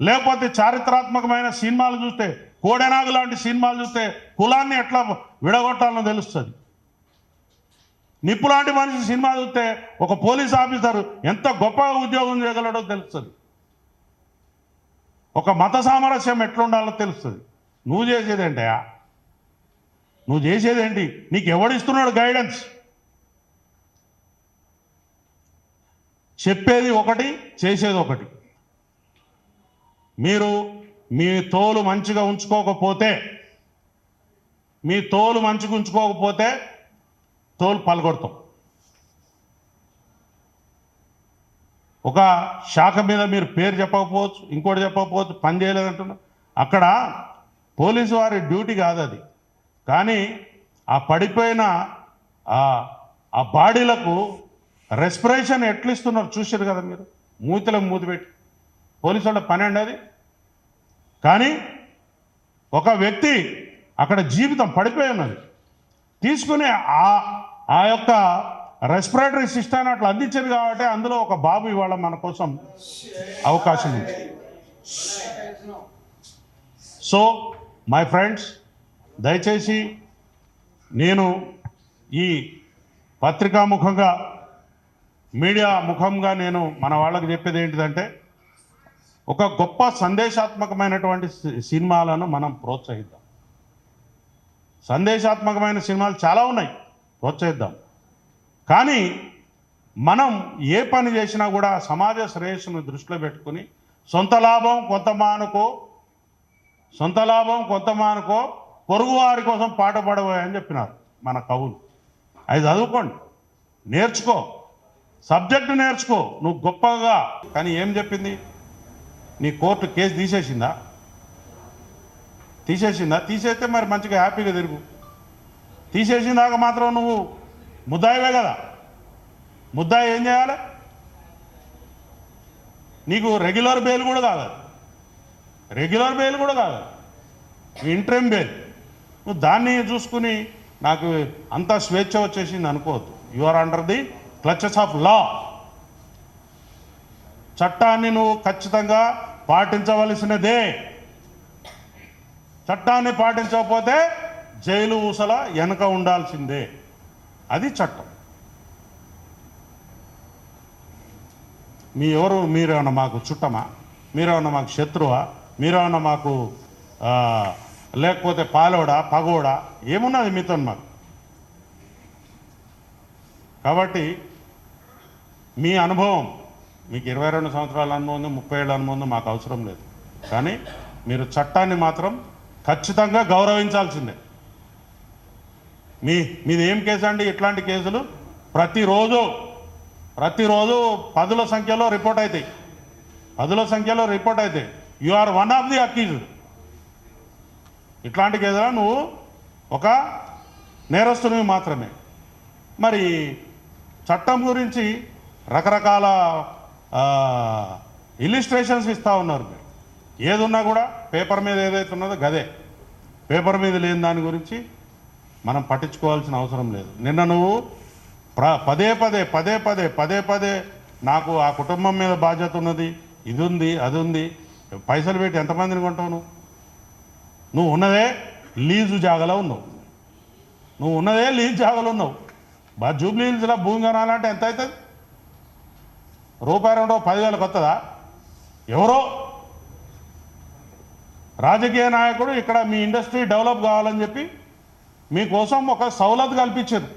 లేకపోతే చారిత్రాత్మకమైన సినిమాలు చూస్తే, కోడెనాగు లాంటి సినిమాలు చూస్తే కులాన్ని ఎట్లా విడగొట్టాలో తెలుస్తుంది. నిప్పు లాంటి మనిషి సినిమా చూస్తే ఒక పోలీస్ ఆఫీసర్ ఎంత గొప్పగా ఉద్యోగం చేయగలడో తెలుస్తుంది. ఒక మత సామరస్యం ఎట్లుండాలో తెలుస్తుంది. నువ్వు చేసేదేంటయా? నువ్వు చేసేదేంటి? నీకు ఎవడిస్తున్నాడు గైడెన్స్? చెప్పేది ఒకటి, చేసేది ఒకటి. మీరు మీ తోలు మంచిగా ఉంచుకోకపోతే, తోలు పలగొడతాం. ఒక శాఖ మీద మీరు పేరు చెప్పకపోవచ్చు, ఇంకోటి చెప్పకపోవచ్చు, పని చేయలేదంటున్నా. అక్కడ పోలీసు వారి డ్యూటీ కాదు అది. కానీ ఆ పడిపోయిన ఆ బాడీలకు రెస్పిరేషన్ ఎట్లు ఇస్తున్నారు చూసారు కదా మీరు, మూతిలకు మూతి పెట్టి. పోలీసు వాళ్ళ పని అండి అది. కానీ ఒక వ్యక్తి అక్కడ జీవితం పడిపోయి ఉన్నది, తీసుకుని ఆ యొక్క రెస్పిరేటరీ సిస్టమ్ అట్లా అందించారు. కాబట్టి అందులో ఒక బాబు ఇవాళ మన కోసం అవకాశం ఉంది. సో మై ఫ్రెండ్స్, దయచేసి నేను ఈ పత్రికా ముఖంగా, మీడియా ముఖంగా నేను మన వాళ్ళకి చెప్పేది ఏంటిదంటే, ఒక గొప్ప సందేశాత్మకమైనటువంటి సినిమాలను మనం ప్రోత్సహిద్దాం. సందేశాత్మకమైన సినిమాలు చాలా ఉన్నాయి, ప్రోత్సహిద్దాం. కానీ మనం ఏ పని చేసినా కూడా సమాజ శ్రేయస్సును దృష్టిలో పెట్టుకుని సొంత లాభం కొంత మానుకో పొరుగువారి కోసం పాట పడబోయని చెప్పినారు మన కవులు. అది చదువుకోండి, నేర్చుకో, సబ్జెక్టు నేర్చుకో, నువ్వు గొప్పగా. కానీ ఏం చెప్పింది? నీ కోర్టు కేసు తీసేసిందా? తీసేస్తే మరి మంచిగా హ్యాపీగా తిరుగు. తీసేసిందాక మాత్రం నువ్వు ముద్దాయివే కదా. ముద్దాయి ఏం చేయాలి? నీకు రెగ్యులర్ బెయిల్ కూడా కాదు, ఇంట్రీమ్ బెయిల్. నువ్వు దాన్ని చూసుకుని నాకు అంత స్వేచ్ఛ వచ్చేసింది అనుకోవద్దు. You are under the clutches of law. చట్టాన్ని నువ్వు ఖచ్చితంగా పాటించవలసినదే. చట్టాన్ని పాటించకపోతే జైలు ఊసల వెనక ఉండాల్సిందే. అది చట్టం. మీరేమన్నా మాకు చుట్టమా? మీరేమన్నా మాకు శత్రువా? మీరేమన్నా మాకు లేకపోతే పాలోడా, పగోడా? ఏమున్నది మీతో మాకు? కాబట్టి మీ అనుభవం, మీకు 22 సంవత్సరాల అనుభవం ఉంది, 30 ఏళ్ళ అనుభవం ఉంది, మాకు అవసరం లేదు. కానీ మీరు చట్టాన్ని మాత్రం ఖచ్చితంగా గౌరవించాల్సిందే. మీది ఏం కేసు అండి? ఇట్లాంటి కేసులు ప్రతిరోజు పదుల సంఖ్యలో రిపోర్ట్ అవుతాయి. You are one of the accused. ఇట్లాంటి కేసులో నువ్వు ఒక నేరస్తునివి మాత్రమే. మరి చట్టం గురించి రకరకాల ఇల్లిస్ట్రేషన్స్ ఇస్తూ ఉన్నారు మీరు. ఏదున్నా కూడా పేపర్ మీద ఏదైతే ఉన్నదో గదే. పేపర్ మీద లేని దాని గురించి మనం పట్టించుకోవాల్సిన అవసరం లేదు. నిన్న నువ్వు పదే పదే నాకు ఆ కుటుంబం మీద బాధ్యత ఉన్నది, ఇది ఉంది, అది ఉంది, పైసలు పెట్టి ఎంతమందిని కొంటావు? నువ్వు ఉన్నదే లీజు జాగాలో ఉన్నావు. జూబ్లీ హిల్స్లో భూమి కొనాలంటే ఎంత అవుతుంది? రూపాయి 10,000 కొత్తదా? ఎవరో రాజకీయ నాయకుడు ఇక్కడ మీ ఇండస్ట్రీ డెవలప్ కావాలని చెప్పి మీకోసం ఒక సౌలత్ కల్పించారు.